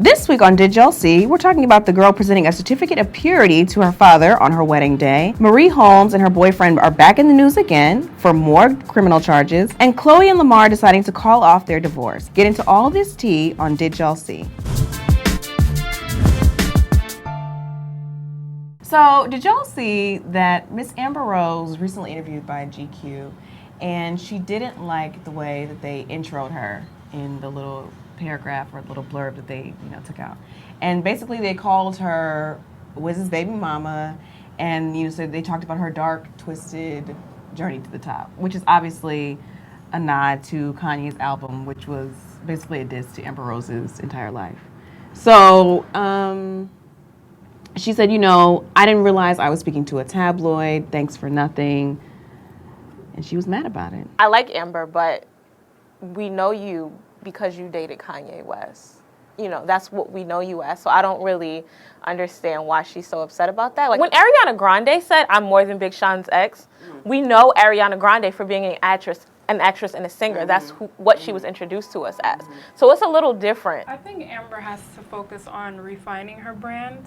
This week on Did Y'all See, we're talking about the girl presenting a certificate of purity to her father on her wedding day. Marie Holmes and her boyfriend are back in the news again for more criminal charges. And Khloe and Lamar deciding to call off their divorce. Get into all this tea on Did Y'all See. So, did y'all see that Miss Amber Rose was recently interviewed by GQ, and she didn't like the way that they introed her in the little paragraph or little blurb that they, took out. And basically they called her Wiz's baby mama, and, so they talked about her dark, twisted journey to the top, which is obviously a nod to Kanye's album, which was basically a diss to Amber Rose's entire life. So, she said, I didn't realize I was speaking to a tabloid. Thanks for nothing. And she was mad about it. I like Amber, but we know you because you dated Kanye West. That's what we know you as. So I don't really understand why she's so upset about that. Like when Ariana Grande said, "I'm more than Big Sean's ex," we know Ariana Grande for being an actress and a singer. That's what she was introduced to us as. So it's a little different. I think Amber has to focus on refining her brand.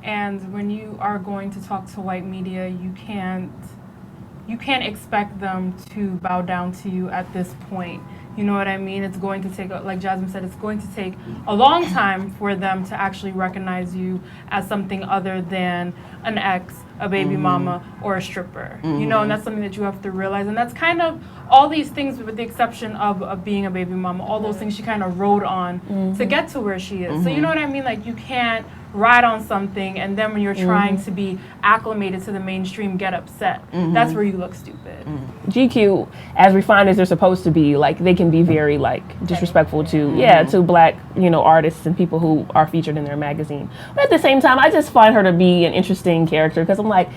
And when you are going to talk to white media, you can't expect them to bow down to you at this point. You know what I mean? It's going to take, like Jasmine said, it's going to take a long time for them to actually recognize you as something other than an ex, a baby mama, or a stripper. And that's something that you have to realize. And that's kind of all these things, with the exception of being a baby mama, all those things she kind of rode on to get to where she is. So you know what I mean? Like, you can't ride on something and then when you're trying to be acclimated to the mainstream, get upset. That's where you look stupid. GQ, as refined as they're supposed to be, like, they can be very, like, disrespectful to to black, artists and people who are featured in their magazine. But at the same time, I just find her to be an interesting character because I'm like,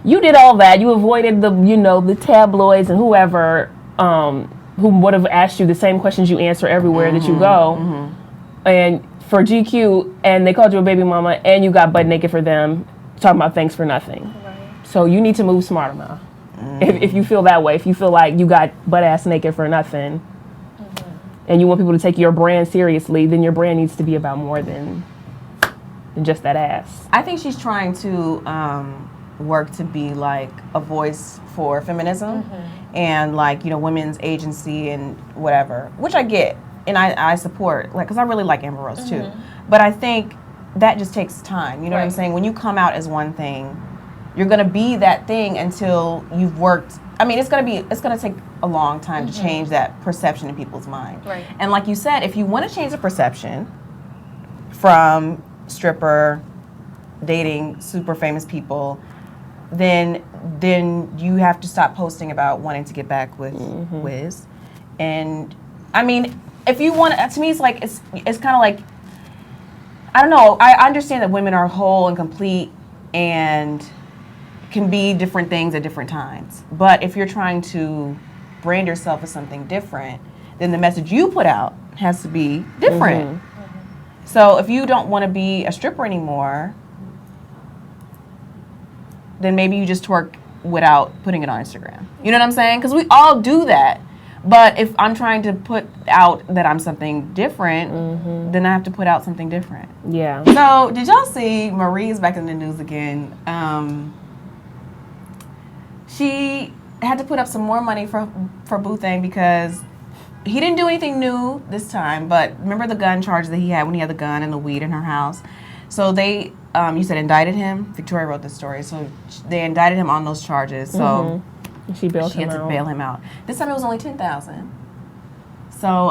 you did all that. You avoided the tabloids and whoever who would have asked you the same questions you answer everywhere that you go. And for GQ, and they called you a baby mama, and you got butt naked for them, talking about thanks for nothing. Right. So you need to move smarter now. If you feel that way, if you feel like you got butt ass naked for nothing, and you want people to take your brand seriously, then your brand needs to be about more than just that ass. I think she's trying to work to be like a voice for feminism and like, women's agency and whatever, which I get. And I support, like, because I really like Amber Rose too. But I think that just takes time. You know what I'm saying? When you come out as one thing, you're gonna be that thing until you've worked. I mean, it's gonna take a long time to change that perception in people's mind. Right. And like you said, if you want to change the perception from stripper dating super famous people, then you have to stop posting about wanting to get back with Wiz. And I mean, if you want, to me, it's like it's kind of like, I don't know. I understand that women are whole and complete and can be different things at different times. But if you're trying to brand yourself as something different, then the message you put out has to be different. So if you don't want to be a stripper anymore, then maybe you just twerk without putting it on Instagram. You know what I'm saying? Because we all do that. But if I'm trying to put out that I'm something different, then I have to put out something different. Yeah. So, did y'all see Marie's back in the news again? She had to put up some more money for Boo Thang because he didn't do anything new this time. But remember the gun charge that he had when he had the gun and the weed in her house? So they, you said indicted him? Victoria wrote this story. So they indicted him on those charges. So. She had to bail him out. This time it was only $10,000. So,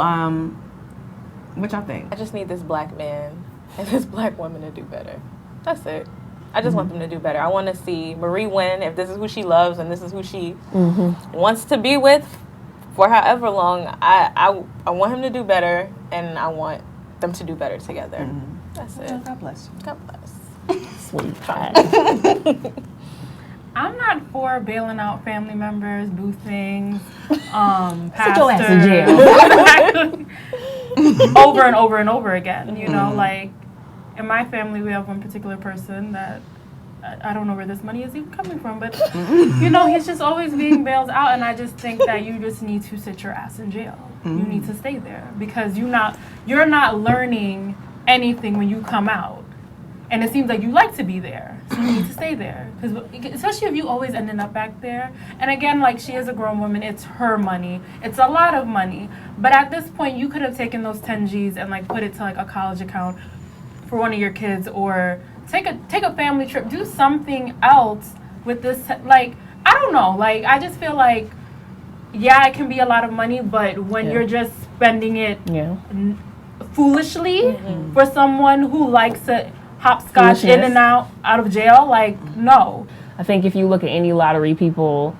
what y'all think? I just need this black man and this black woman to do better. That's it. I just want them to do better. I want to see Marie win if this is who she loves and this is who she wants to be with for however long. I want him to do better, and I want them to do better together. That's it. God bless you. God bless. Sweet pie. I'm not for bailing out family members, boo things, pastors. Sit your ass in jail. Over and over and over again, like in my family we have one particular person that I don't know where this money is even coming from, but he's just always being bailed out, and I just think that you just need to sit your ass in jail. You need to stay there because you're not learning anything when you come out. And it seems like you like to be there, so you need to stay there. Because especially if you always ending up back there. And again, like, she is a grown woman. It's her money. It's a lot of money. But at this point, you could have taken those 10 G's and like put it to like a college account for one of your kids, or take a family trip. Do something else with this. Like, I don't know. Like, I just feel like, yeah, it can be a lot of money, but when you're just spending it foolishly for someone who likes to hopscotch in and out of jail, like, no. I think if you look at any lottery people,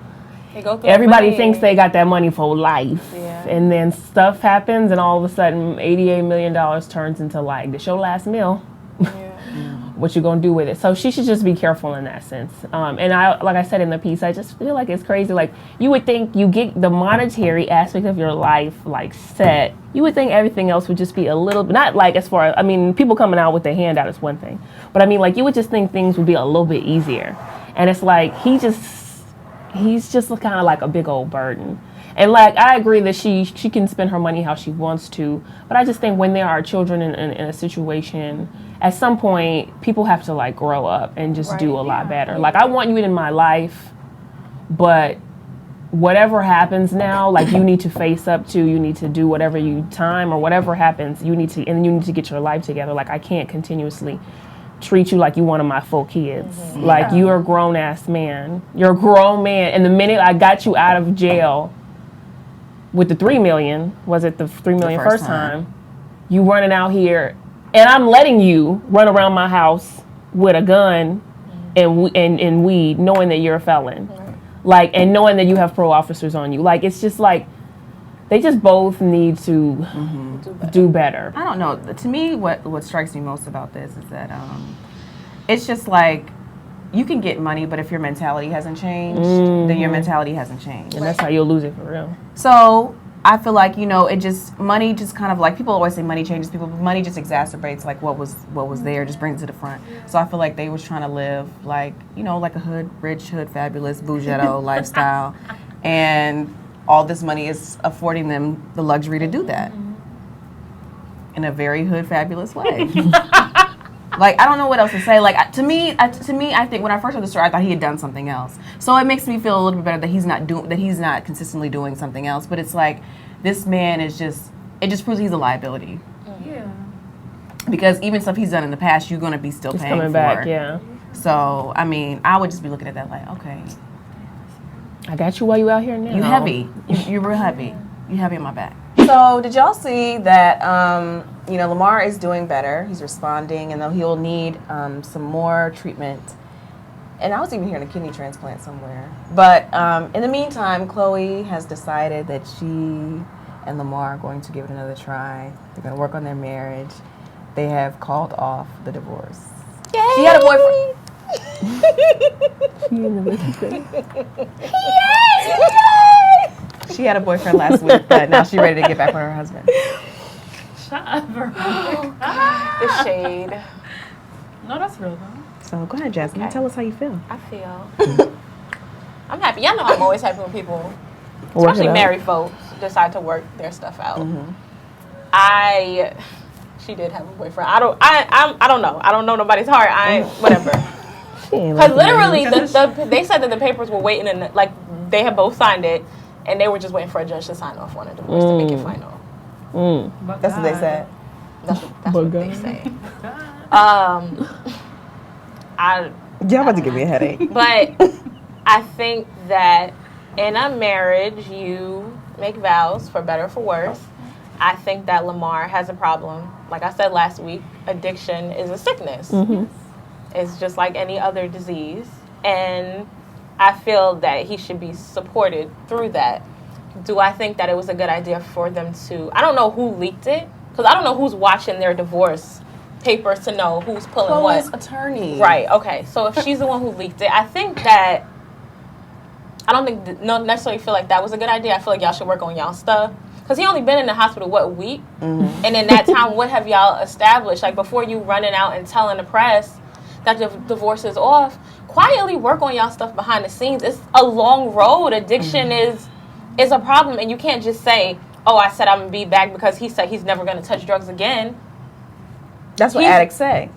They go through everybody thinks they got that money for life. Yeah. And then stuff happens, and all of a sudden, $88 million turns into, like, this your last meal. What you gonna do with it? So she should just be careful in that sense. And I, like I said in the piece, I just feel like it's crazy. Like, you would think you get the monetary aspect of your life like set. You would think everything else would just be a little, not like as far, I mean, people coming out with their handout is one thing, but I mean, like, you would just think things would be a little bit easier. And it's like he's just kind of like a big old burden. And like, I agree that she can spend her money how she wants to, but I just think when there are children in a situation, at some point, people have to like grow up and just do a lot better. Like, I want you in my life, but whatever happens now, like, you need to face up to, you need to do whatever time or whatever happens, you need to get your life together. Like, I can't continuously treat you like you one of my 4 kids. Like, you're a grown ass man. You're a grown man. And the minute I got you out of jail with the $3 million, was it the $3 million first time? You running out here, and I'm letting you run around my house with a gun and weed, knowing that you're a felon, like, and knowing that you have pro officers on you. Like, it's just like they just both need to do better. I don't know. To me, what strikes me most about this is that it's just like, you can get money, but if your mentality hasn't changed, then your mentality hasn't changed. And that's how you'll lose it for real. So I feel like, money just kind of like, people always say money changes people, but money just exacerbates like what was there, just brings it to the front. So I feel like they was trying to live like, like a rich hood, fabulous, bougetto lifestyle. And all this money is affording them the luxury to do that in a very hood, fabulous way. Like, I don't know what else to say. Like, to me, I think when I first heard the story, I thought he had done something else. So it makes me feel a little bit better that he's not consistently doing something else. But it's like, this man it just proves he's a liability. Yeah. Because even stuff he's done in the past, you're gonna be still paying coming for. Back, yeah. So I mean, I would just be looking at that like, okay, I got you while you out here now. You heavy. You're real heavy. You heavy on my back. So did y'all see that? Lamar is doing better. He's responding, and though he'll need some more treatment. And I was even hearing a kidney transplant somewhere. But in the meantime, Khloe has decided that she and Lamar are going to give it another try. They're going to work on their marriage. They have called off the divorce. Yay! She had a boyfriend. She had a boyfriend last week, but now she's ready to get back with her husband. Shut up, The shade. No, that's real though. So go ahead, Jasmine. Tell us how you feel. I feel. I'm happy. Y'all know I'm always happy when people, especially married folks, decide to work their stuff out. She did have a boyfriend. I don't know. I don't know nobody's heart. Whatever. Because literally, they said that the papers were waiting, and like they had both signed it, and they were just waiting for a judge to sign off on a divorce to make it final. That's what they said. That's what they say. Y'all about to give me a headache. But I think that in a marriage, you make vows for better or for worse. I think that Lamar has a problem. Like I said last week, addiction is a sickness. It's just like any other disease. And I feel that he should be supported through that. Do I think that it was a good idea for them to... I don't know who leaked it, because I don't know who's watching their divorce papers to know who's pulling what. Chloe's attorney. Right, okay. So if she's the one who leaked it, I think that... I don't necessarily feel like that was a good idea. I feel like y'all should work on y'all stuff. Because he only been in the hospital, what, a week? And in that time, what have y'all established? Like, before you running out and telling the press that the divorce is off, quietly work on y'all stuff behind the scenes. It's a long road. Addiction is a problem. And you can't just say, oh, I said I'm going to be back because he said he's never going to touch drugs again. That's what addicts say.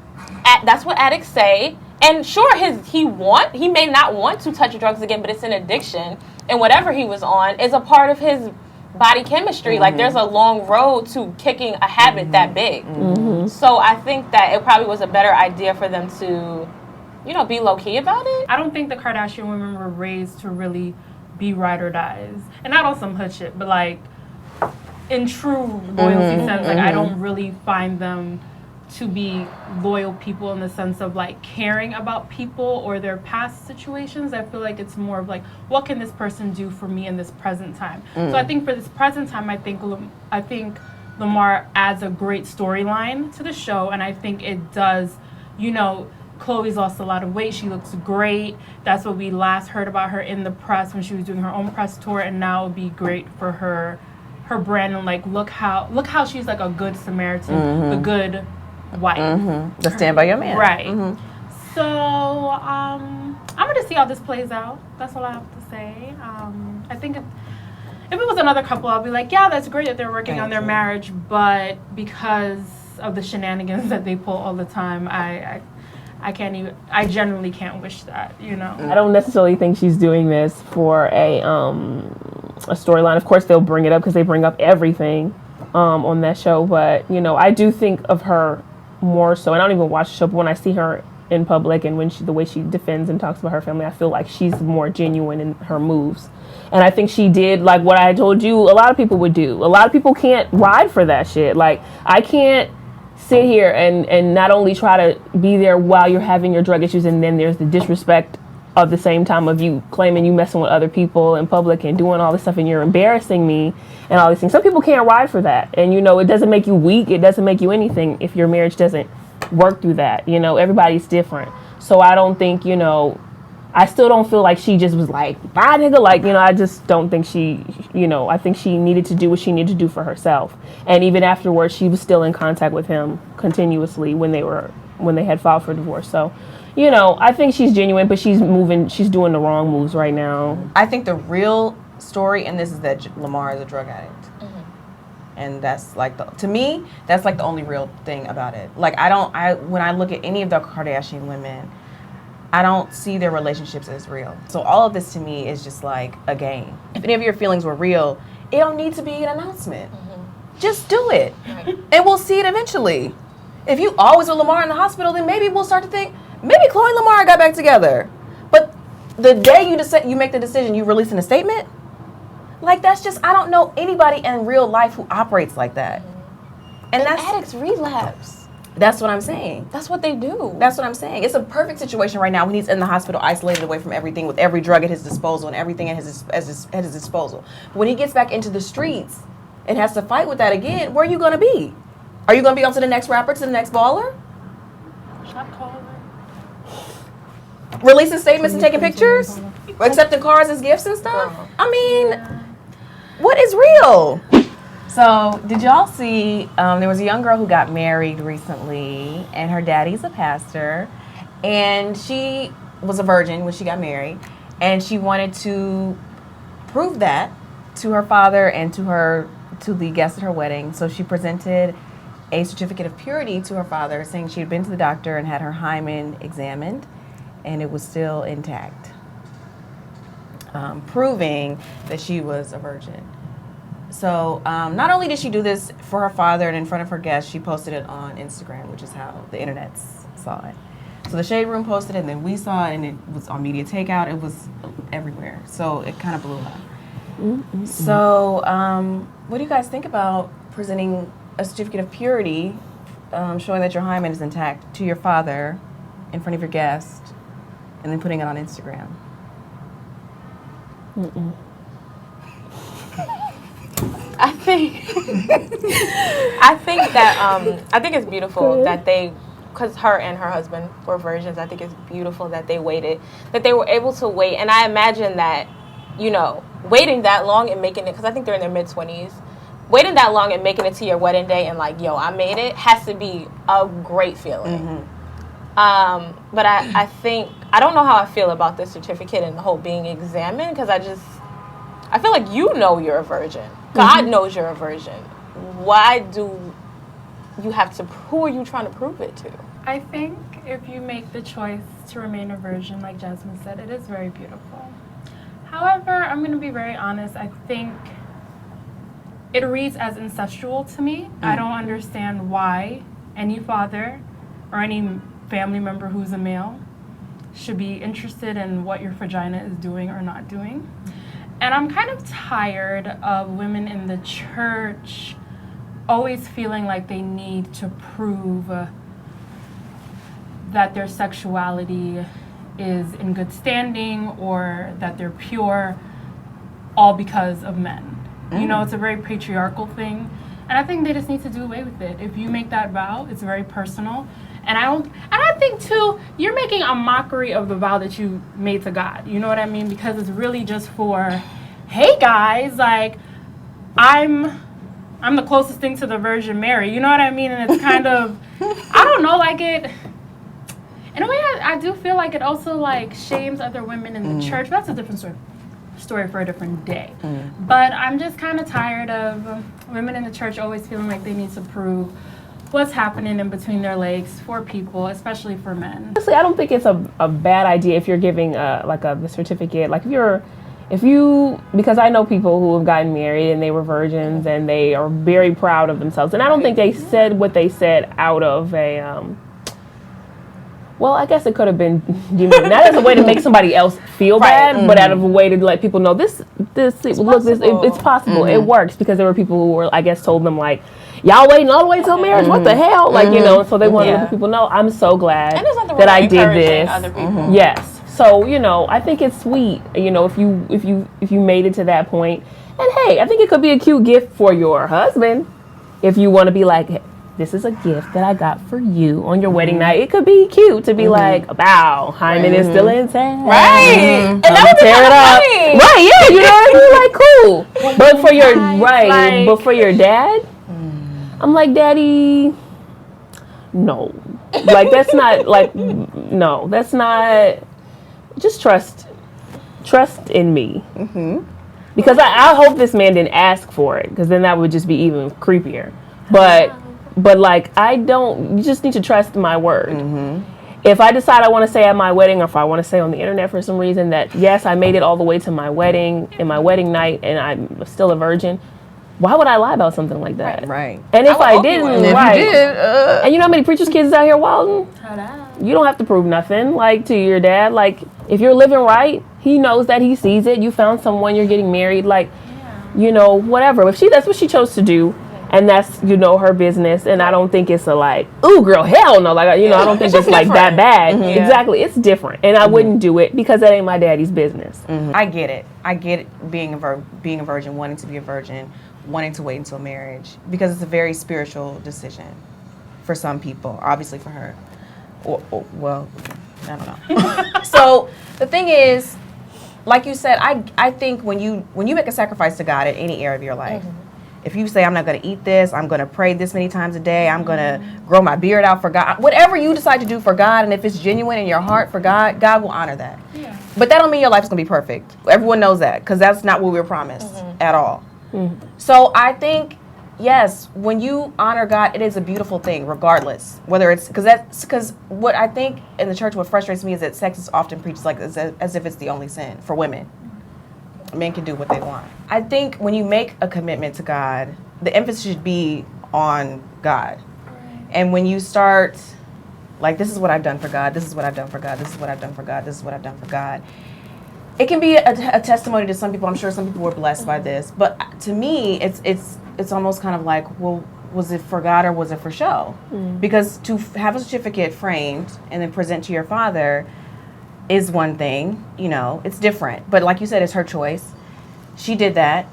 That's what addicts say. And sure, he may not want to touch drugs again, but it's an addiction. And whatever he was on is a part of his body chemistry. Like, there's a long road to kicking a habit that big. So I think that it probably was a better idea for them to, be low-key about it. I don't think the Kardashian women were raised to really be ride or dies. And not on some hood shit, but, like, in true loyalty sense, like, I don't really find them to be loyal people in the sense of, like, caring about people or their past situations. I feel like it's more of, like, what can this person do for me in this present time? So I think for this present time, I think Lamar adds a great storyline to the show, and I think it does, Khloe's lost a lot of weight. She looks great. That's what we last heard about her in the press when she was doing her own press tour, and now it would be great for her brand, and, like, look how she's, like, a good Samaritan, the good wife. To stand by your man. Right. So, I'm going to see how this plays out. That's all I have to say. I think if it was another couple, I'll be like, yeah, that's great that they're working on their marriage, but because of the shenanigans that they pull all the time, I generally can't wish that, I don't necessarily think she's doing this for a storyline. Of course, they'll bring it up because they bring up everything on that show. But, I do think of her more so, and I don't even watch the show, but when I see her in public and when the way she defends and talks about her family, I feel like she's more genuine in her moves. And I think she did, like what I told you, a lot of people would do. A lot of people can't ride for that shit. Like, I can't sit here and not only try to be there while you're having your drug issues, and then there's the disrespect of the same time of you claiming you messing with other people in public and doing all this stuff and you're embarrassing me and all these things. Some people can't ride for that. And, it doesn't make you weak. It doesn't make you anything if your marriage doesn't work through that. Everybody's different. So I don't think, I still don't feel like she just was like, bye, nigga. Like, I just don't think she, I think she needed to do what she needed to do for herself. And even afterwards, she was still in contact with him continuously when they had filed for divorce. So, I think she's genuine, but she's doing the wrong moves right now. I think the real story in this is that Lamar is a drug addict. And that's like, to me, that's like the only real thing about it. Like, when I look at any of the Kardashian women, I don't see their relationships as real. So all of this to me is just like a game. If any of your feelings were real, it don't need to be an announcement. Just do it. And we'll see it eventually. If you always with Lamar in the hospital, then maybe we'll start to think, maybe Khloe and Lamar got back together. But the day you make the decision, you releasing a statement, like, that's just, I don't know anybody in real life who operates like that. And that's addicts relapse. That's what I'm saying. That's what they do. That's what I'm saying. It's a perfect situation right now when he's in the hospital, isolated away from everything, with every drug at his disposal and everything at his disposal. But when he gets back into the streets and has to fight with that again, where are you going to be? Are you going to be on to the next rapper, to the next baller? Shot caller. Releasing statements and taking pictures? Accepting cars as gifts and stuff? I mean, what is real? So, did y'all see, there was a young girl who got married recently, and her daddy's a pastor, and she was a virgin when she got married, and she wanted to prove that to her father and to the guests at her wedding. So she presented a certificate of purity to her father, saying she had been to the doctor and had her hymen examined, and it was still intact, proving that she was a virgin. So not only did she do this for her father and in front of her guests, she posted it on Instagram, which is how the internet saw it. So the Shade Room posted it, and then we saw it, and it was on Media Takeout. It was everywhere. So it kind of blew up. So what do you guys think about presenting a certificate of purity, showing that your hymen is intact, to your father in front of your guest, and then putting it on Instagram? I think it's beautiful that because her and her husband were virgins. I think it's beautiful that they waited, that they were able to wait. And I imagine that, waiting that long and making it, because I think they're in their mid-20s, waiting that long and making it to your wedding day and like, yo, I made it, has to be a great feeling. But I think, I don't know how I feel about this certificate and the whole being examined, because I feel like you're a virgin. God knows you're a virgin. Why do you have to, who are you trying to prove it to? I think if you make the choice to remain a virgin, like Jasmine said, it is very beautiful. However, I'm going to be very honest. I think it reads as incestual to me. I don't understand why any father or any family member who's a male should be interested in what your vagina is doing or not doing. And I'm kind of tired of women in the church always feeling like they need to prove that their sexuality is in good standing or that they're pure all because of men. You know, it's a very patriarchal thing. And I think they just need to do away with it. If you make that vow, it's very personal. And I think too, you're making a mockery of the vow that you made to God. You know what I mean? Because it's really just for, hey guys, like I'm the closest thing to the Virgin Mary. You know what I mean? And it's kind of, I don't know, like it. In a way, I do feel like it also like shames other women in the church. But that's a different story for a different day. But I'm just kind of tired of women in the church always feeling like they need to prove what's happening in between their legs for people, especially for men. Honestly, I don't think it's a bad idea if you're giving the certificate. Like if you, because I know people who have gotten married and they were virgins and they are very proud of themselves. And I don't think they said what they said out of a, well, I guess it could have been not as a way to make somebody else feel bad, but out of a way to let people know it's possible. It works, because there were people who were, I guess, told them like, y'all waiting all the way till marriage? What the hell? Like, you know, so they wanted to let people know. I'm so glad that I did this. Other people. Yes. So, you know, I think it's sweet, you know, if you made it to that point. And hey, I think it could be a cute gift for your husband if you want to be like, hey, this is a gift that I got for you on your wedding night. It could be cute to be like, wow, hymen is still intact. Right. And that would tear it up. funny. Right, yeah, you know what I mean? Like, cool. But for your, but for your dad, I'm like, Daddy, no. Like, that's not, like, no, that's not, just trust in me. Because I hope this man didn't ask for it, because then that would just be even creepier. But like, you just need to trust my word. If I decide I want to say at my wedding, or if I want to say on the internet for some reason that, yes, I made it all the way to my wedding, in my wedding night, and I'm still a virgin, why would I lie about something like that? Right. And if I didn't, and you know how many preachers' kids out here wilding? You don't have to prove nothing, like, to your dad. Like, if you're living right, he knows that, he sees it. You found someone, you're getting married, like, you know, whatever. If that's what she chose to do, and that's, you know, her business, and I don't think it's a like, ooh, girl, hell no, like, you know, I don't think it's like that bad. Exactly, it's different, and I wouldn't do it because that ain't my daddy's business. I get it, being a virgin, wanting to be a virgin, wanting to wait until marriage, because it's a very spiritual decision for some people, obviously for her. Well, I don't know. So the thing is, like you said, I think when you make a sacrifice to God in any area of your life, if you say, I'm not going to eat this, I'm going to pray this many times a day, I'm going to grow my beard out for God, whatever you decide to do for God, and if it's genuine in your heart for God, God will honor that. But that don't mean your life's going to be perfect. Everyone knows that, because that's not what we were promised at all. So I think, yes, when you honor God, it is a beautiful thing, regardless. Whether it's, because what I think in the church, what frustrates me is that sex is often preached like as if it's the only sin for women. Men can do what they want. I think when you make a commitment to God, the emphasis should be on God. And when you start, like, this is what I've done for God, this is what I've done for God, this is what I've done for God, this is what I've done for God, it can be a testimony to some people. I'm sure some people were blessed by this. But to me, it's almost kind of like, well, was it for God or was it for show? Because to have a certificate framed and then present to your father is one thing, you know, it's different. But like you said, it's her choice. She did that.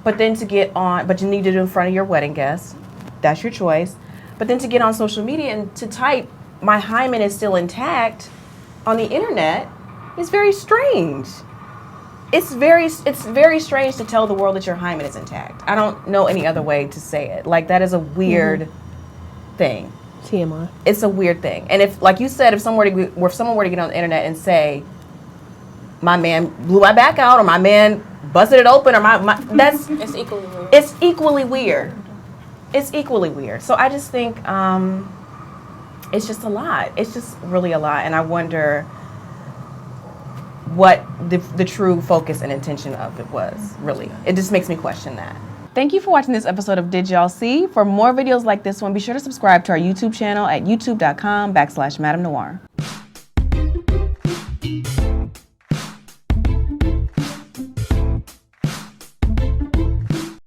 But then but you need to do it in front of your wedding guests. That's your choice. But then to get on social media and to type, my hymen is still intact on the internet is very strange. It's very strange to tell the world that your hymen is intact. I don't know any other way to say it. Like, that is a weird thing. TMI. It's a weird thing. And if, like you said, if someone were to get on the internet and say, my man blew my back out, or my man busted it open, or my that's it's equally weird. It's equally weird. it's equally weird. So I just think it's just a lot. It's just really a lot, and I wonder what the true focus and intention of it was. Really, it just makes me question that. Thank you for watching this episode of Did Y'all See? For more videos like this one, be sure to subscribe to our YouTube channel at youtube.com/MadameNoire.